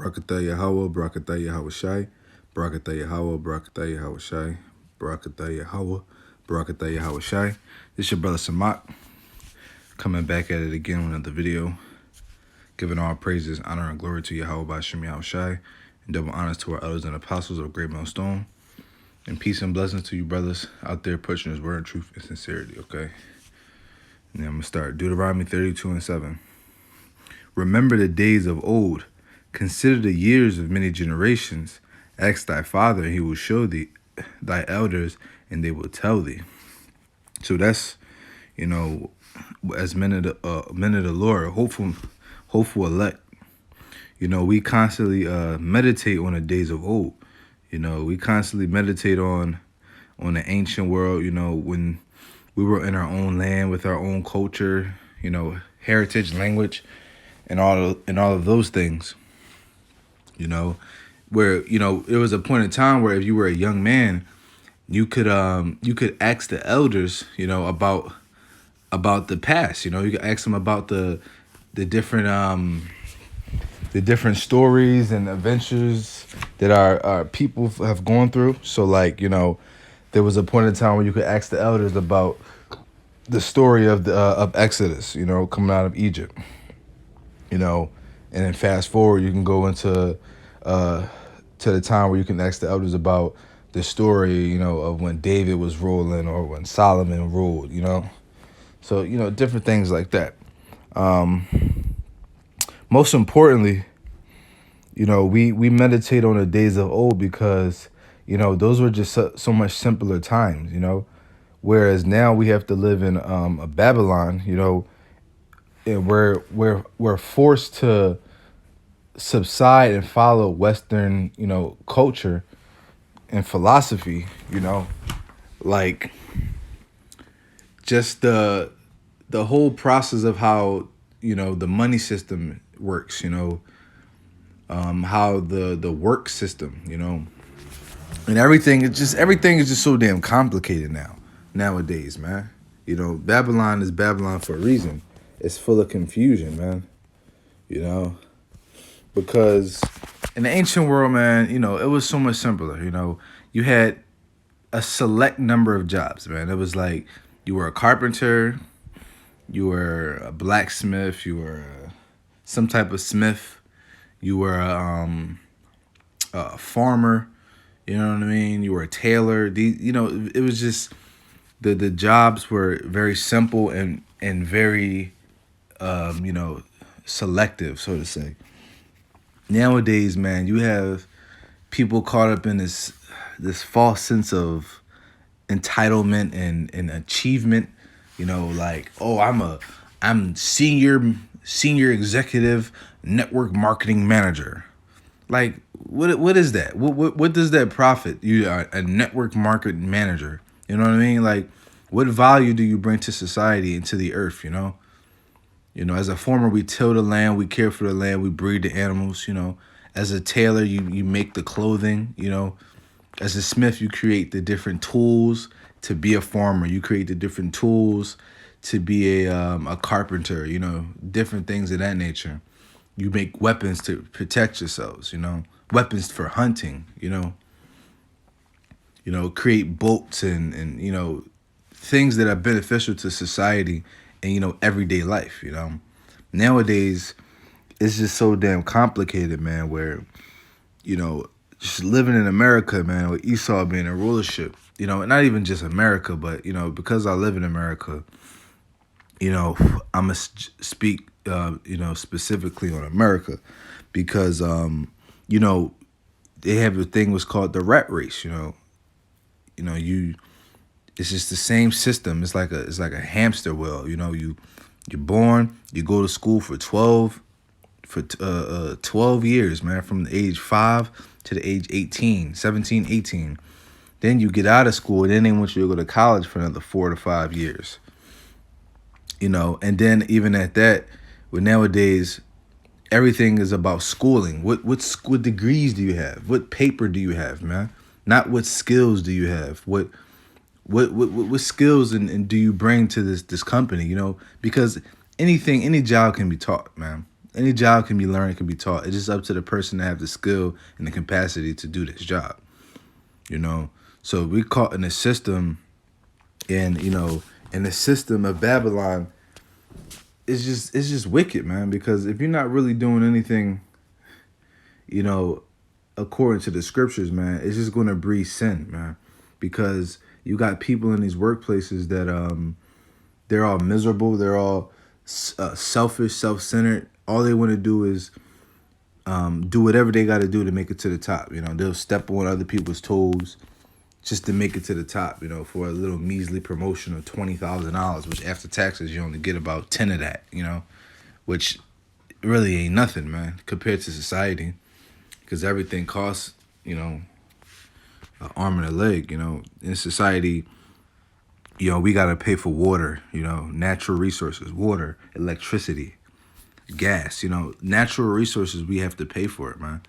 Barakatah Yahweh, Barakatah Yahweh Shai, Barakatah Yahweh, Barakatah Yahweh Shai, Barakatah Yahweh, Barakatah Yahweh Shai. This is your brother Samak, coming back at it again with another video, giving all praises, honor, and glory to Yahweh by Shem Yahweh Shai, and double honors to our elders and apostles of Great Mount Stone, and peace and blessings to you brothers out there pushing His word in truth and sincerity, okay? And then I'm going to start Deuteronomy 32:7. Remember the days of old. Consider the years of many generations. Ask thy father, and he will show thee, thy elders, and they will tell thee. So that's, as men of the Lord, hopeful elect. We constantly meditate on the days of old. We constantly meditate on the ancient world. When we were in our own land with our own culture, heritage, language, and all of those things. Where it was a point in time where if you were a young man, you could ask the elders, about the past. You could ask them about the different stories and adventures that our people have gone through. So there was a point in time where you could ask the elders about the story of Exodus, coming out of Egypt, and then fast forward, you can go into to the time where you can ask the elders about the story, of when David was ruling or when Solomon ruled, So, different things like that. Most importantly, we meditate on the days of old because, those were just so much simpler times, Whereas now we have to live in a Babylon, and we're forced to subside and follow Western, culture and philosophy, just the whole process of how, the money system works, how the work system, and everything is just so damn complicated nowadays, man. Babylon is Babylon for a reason. It's full of confusion, man. Because in the ancient world, man, it was so much simpler. You had a select number of jobs, man. It was like you were a carpenter, you were a blacksmith, you were some type of smith, you were a farmer, you know what I mean? You were a tailor. It was just the jobs were very simple and very, selective, so to say. Nowadays, man, you have people caught up in this false sense of entitlement and achievement. I'm senior executive network marketing manager. Like, what is that? What does that profit? You are a network market manager. You know what I mean? Like, what value do you bring to society and to the earth? As a farmer, we till the land, we care for the land, we breed the animals, As a tailor, you make the clothing, As a smith, you create the different tools to be a farmer. You create the different tools to be a carpenter, different things of that nature. You make weapons to protect yourselves, weapons for hunting, create boats and things that are beneficial to society and, everyday life, Nowadays, it's just so damn complicated, man, where, just living in America, man, with Esau being in rulership, not even just America, but, because I live in America, I'm going to speak, specifically on America because, they have a thing was called the rat race, it's just the same system. It's like a hamster wheel. You're born, you go to school for 12 years, man, from the age 5 to the age 18, 17, 18. Then you get out of school, and then they want you to go to college for another 4 to 5 years. And then even at that, with nowadays, everything is about schooling. What degrees do you have? What paper do you have, man? Not what skills do you have? What skills and do you bring to this company? Because any job can be taught, man. any job can be learned, can be taught. It's just up to the person to have the skill and the capacity to do this job. You know, so we caught in a system, and in the system of Babylon, it's just wicked, man. Because if you're not really doing anything, you know, according to the scriptures, man, it's just going to breed sin, man. Because you got people in these workplaces that they're all miserable, they're all selfish, self-centered. All they want to do is do whatever they got to do to make it to the top. They'll step on other people's toes just to make it to the top. For a little measly promotion of $20,000, which after taxes you only get about 10 of that. Which really ain't nothing, man, compared to society, because everything costs, an arm and a leg. In society, we got to pay for water, natural resources, water, electricity, gas, natural resources. We have to pay for it, man.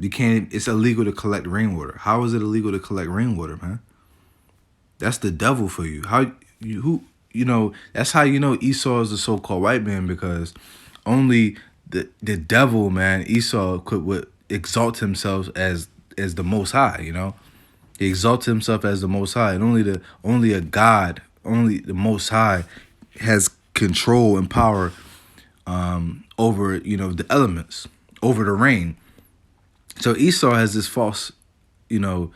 You can't, it's illegal to collect rainwater. How is it illegal to collect rainwater, man? That's the devil for you. That's how Esau is the so-called white man, because only the devil, man, Esau would exalt himself as the Most High. He exalts himself as the Most High, and only a God, only the Most High has control and power over the elements, over the rain. So Esau has this false, what's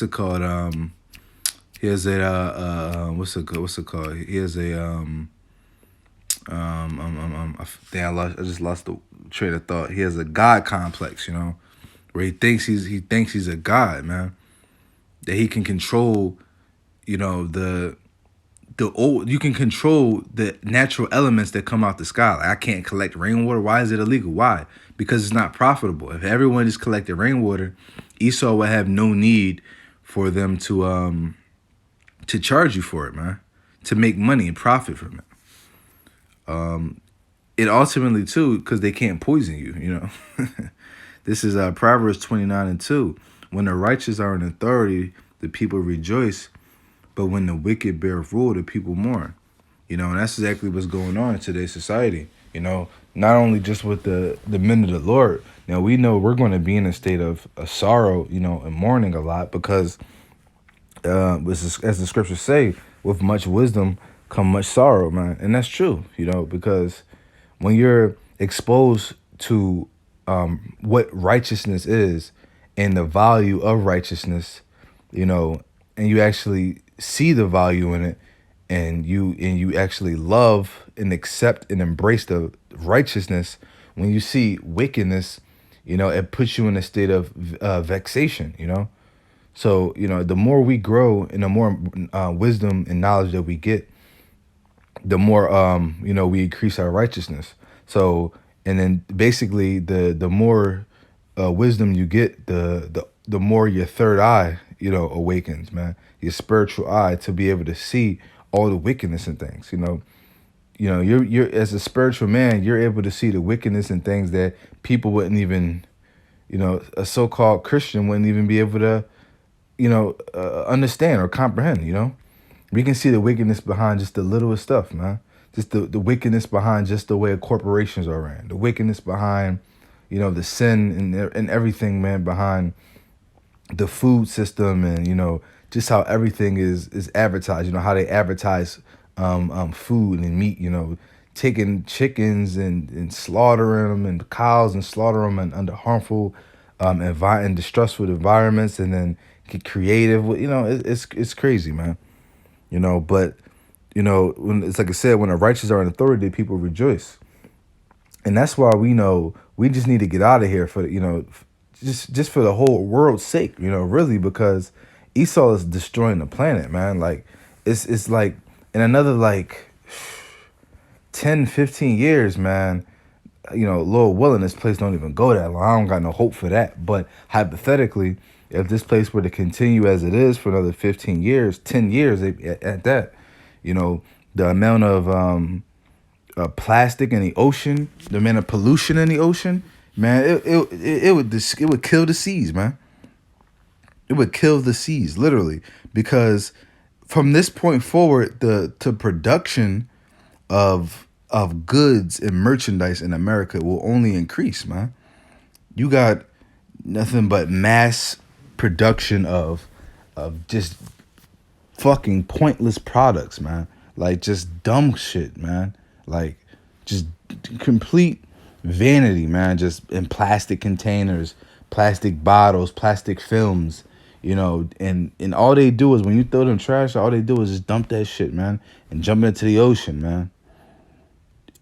it called? He has a what's it called? He has a I just lost the train of thought. He has a God complex, where he thinks he's a god, man. That he can control, you can control the natural elements that come out the sky. Like, I can't collect rainwater. Why is it illegal? Why? Because it's not profitable. If everyone just collected rainwater, Esau would have no need for them to charge you for it, man, to make money and profit from it. It ultimately too, because they can't poison you. This is Proverbs 29:2. When the righteous are in authority, the people rejoice, but when the wicked bear rule, the people mourn. And that's exactly what's going on in today's society. Not only just with the men of the Lord. Now, we know we're going to be in a state of sorrow, and mourning a lot, because as the scriptures say, with much wisdom come much sorrow, man. And that's true, because when you're exposed to what righteousness is and the value of righteousness, and you actually see the value in it, and you actually love and accept and embrace the righteousness. When you see wickedness, it puts you in a state of vexation. So the more we grow and the more wisdom and knowledge that we get, the more we increase our righteousness. So, and then basically the more wisdom you get, the more your third eye awakens, man, your spiritual eye, to be able to see all the wickedness in things. You're as a spiritual man, you're able to see the wickedness in things that people wouldn't even, a so-called Christian wouldn't even be able to understand or comprehend. We can see the wickedness behind just the littlest stuff, man. Just the wickedness behind just the way corporations are ran, the wickedness behind the sin and everything, man, behind the food system, and just how everything is advertised. How they advertise food and meat. Taking chickens and slaughtering them, and cows and slaughter them under harmful and distressful environments, and then get creative. It's crazy, man. But when it's like I said, when the righteous are in authority, people rejoice. And that's why we just need to get out of here for just for the whole world's sake, really, because Esau is destroying the planet, man. Like it's like in another 10, 15 years, man, Lord willing, this place don't even go that long. I don't got no hope for that. But hypothetically, if this place were to continue as it is for another 15 years, 10 years at that, the amount of plastic in the ocean, the amount of pollution in the ocean, man, it would kill the seas, man. It would kill the seas, literally, because from this point forward, the production of of goods and merchandise in America will only increase, man. You got nothing but mass production of just fucking pointless products, man. Like just dumb shit, man. Like just complete vanity, man. Just in plastic containers, plastic bottles, plastic films, and all they do is when you throw them trash, all they do is just dump that shit, man, and jump into the ocean, man,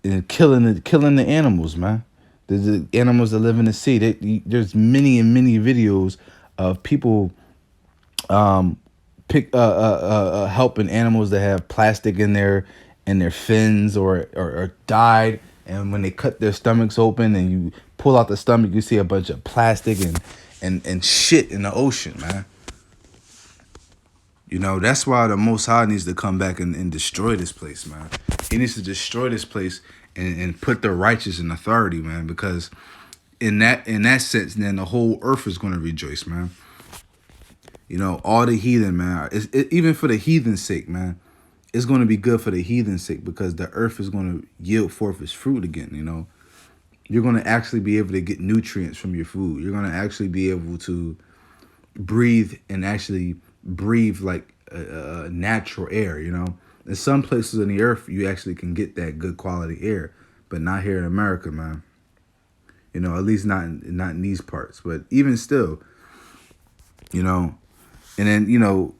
and killing the animals, man. The animals that live in the sea. There's many and many videos of people pick helping animals that have plastic in their fins or died, and when they cut their stomachs open and you pull out the stomach, you see a bunch of plastic and shit in the ocean, man. That's why the Most High needs to come back and destroy this place, man. He needs to destroy this place and put the righteous in authority, man, because in that sense, then the whole earth is going to rejoice, man. All the heathen, man. Even for the heathen's sake, man. It's going to be good for the heathen's sake because the earth is going to yield forth its fruit again, You're going to actually be able to get nutrients from your food. You're going to actually be able to breathe and actually breathe like a natural air, In some places on the earth, you actually can get that good quality air, but not here in America, man. At least not in these parts. But even still, and then,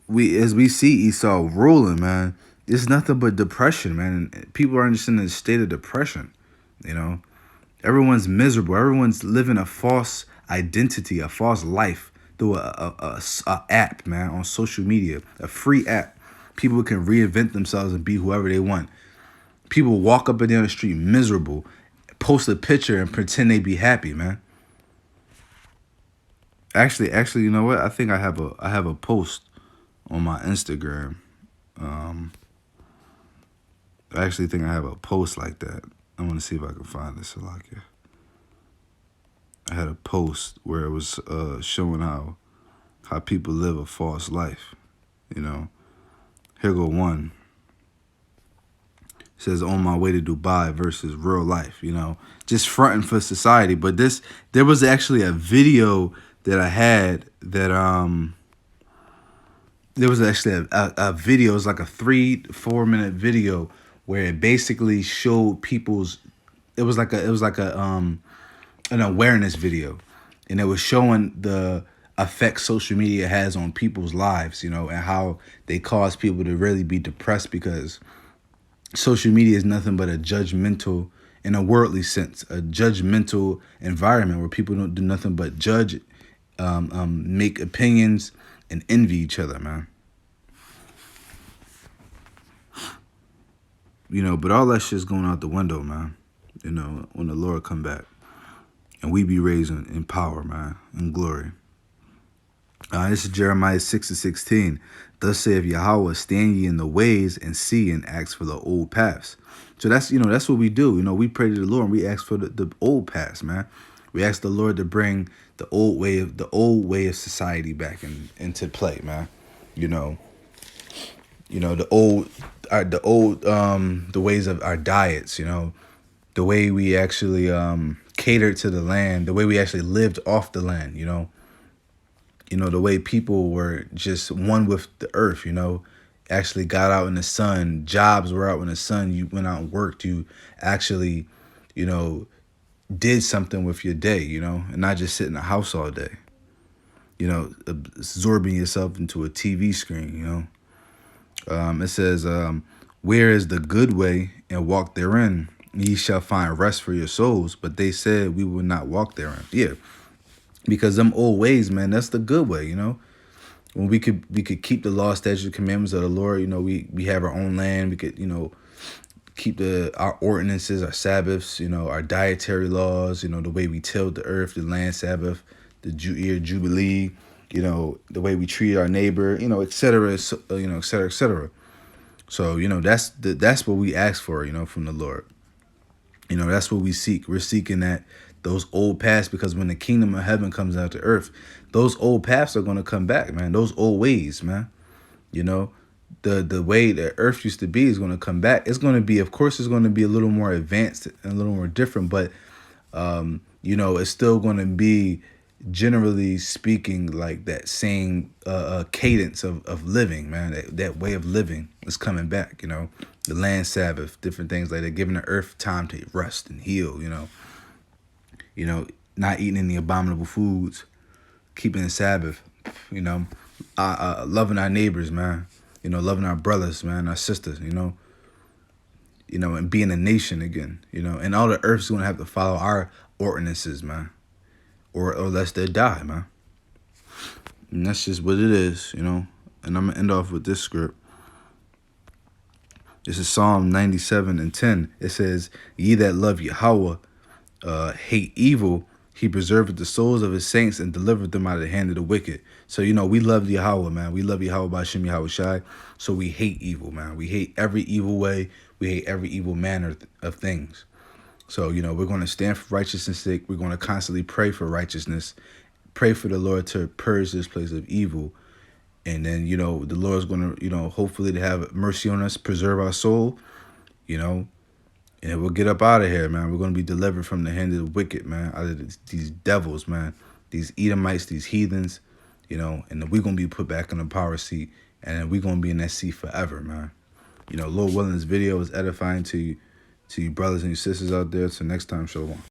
we see Esau ruling, man, it's nothing but depression, man. And people are just in a state of depression, Everyone's miserable. Everyone's living a false identity, a false life through a app, man, on social media, a free app. People can reinvent themselves and be whoever they want. People walk up and down the street miserable, post a picture and pretend they be happy, man. Actually, you know what? I think I have a post on my Instagram. I actually think I have a post like that. I want to see if I can find this, Salakia. I had a post where it was showing how people live a false life. Here go one. It says, on my way to Dubai versus real life, just fronting for society. But there was actually a video that I had that there was actually a video. It was like a 3-4 minute video where it basically showed people's. It was like an awareness video, and it was showing the effect social media has on people's lives, and how they cause people to really be depressed because social media is nothing but a judgmental, in a worldly sense, a judgmental environment where people don't do nothing but judge, make opinions and envy each other, man. But all that shit's going out the window, man. When the Lord come back and we be raised in power, man, in glory. This is Jeremiah 6:16. Thus saith Yahweh, stand ye in the ways and see and ask for the old paths. So that's what we do. We pray to the Lord and we ask for the old paths, man. We ask the Lord to bring the old way of society back into play, man. The ways of our diets, the way we actually catered to the land, the way we actually lived off the land, the way people were just one with the earth, actually got out in the sun. Jobs were out in the sun. You went out and worked. You actually, did something with your day, and not just sit in the house all day, absorbing yourself into a TV screen, It says, where is the good way and walk therein? Ye shall find rest for your souls. But they said we will not walk therein. Yeah. Because them old ways, man, that's the good way, When we could keep the law, statutes, commandments of the Lord, we have our own land. We could, keep our ordinances, our Sabbaths, our dietary laws, the way we tilled the earth, the land Sabbath, the year Jubilee, the way we treat our neighbor, et cetera, et cetera, et cetera. So, that's what we ask for, from the Lord. That's what we seek. We're seeking those old paths, because when the kingdom of heaven comes out to earth, those old paths are going to come back, man. Those old ways, man. the way the earth used to be is going to come back. It's going to be, of course, it's going to be a little more advanced and a little more different, but you know, it's still going to be, generally speaking, like that same cadence of living, man. That way of living is coming back. You know, the land Sabbath, different things like that, giving the earth time to rest and heal. You know, not eating any abominable foods, keeping the Sabbath. You know, loving our neighbors, man. You know, loving our brothers, man, our sisters. You know, and being a nation again. You know, and all the earth's gonna have to follow our ordinances, man, or lest they die, man. And that's just what it is, you know. And I'm gonna end off with this script. This is Psalm 97:10. It says, "Ye that love Yahweh, hate evil. He preserveth the souls of his saints and delivered them out of the hand of the wicked." So, you know, we love Yahweh, man. We love Yahweh by Shem Yahweh Shai. So we hate evil, man. We hate every evil way. We hate every evil manner of things. So, you know, we're going to stand for righteousness' sake. We're going to constantly pray for righteousness. Pray for the Lord to purge this place of evil. And then, you know, the Lord's going to, you know, hopefully to have mercy on us, preserve our soul, you know, and we'll get up out of here, man. We're going to be delivered from the hand of the wicked, man, out of these devils, man, these Edomites, these heathens, you know, and then we're going to be put back in the power seat, and then we're going to be in that seat forever, man. You know, Lord willing, this video is edifying to you brothers and your sisters out there. Till next time, shalom.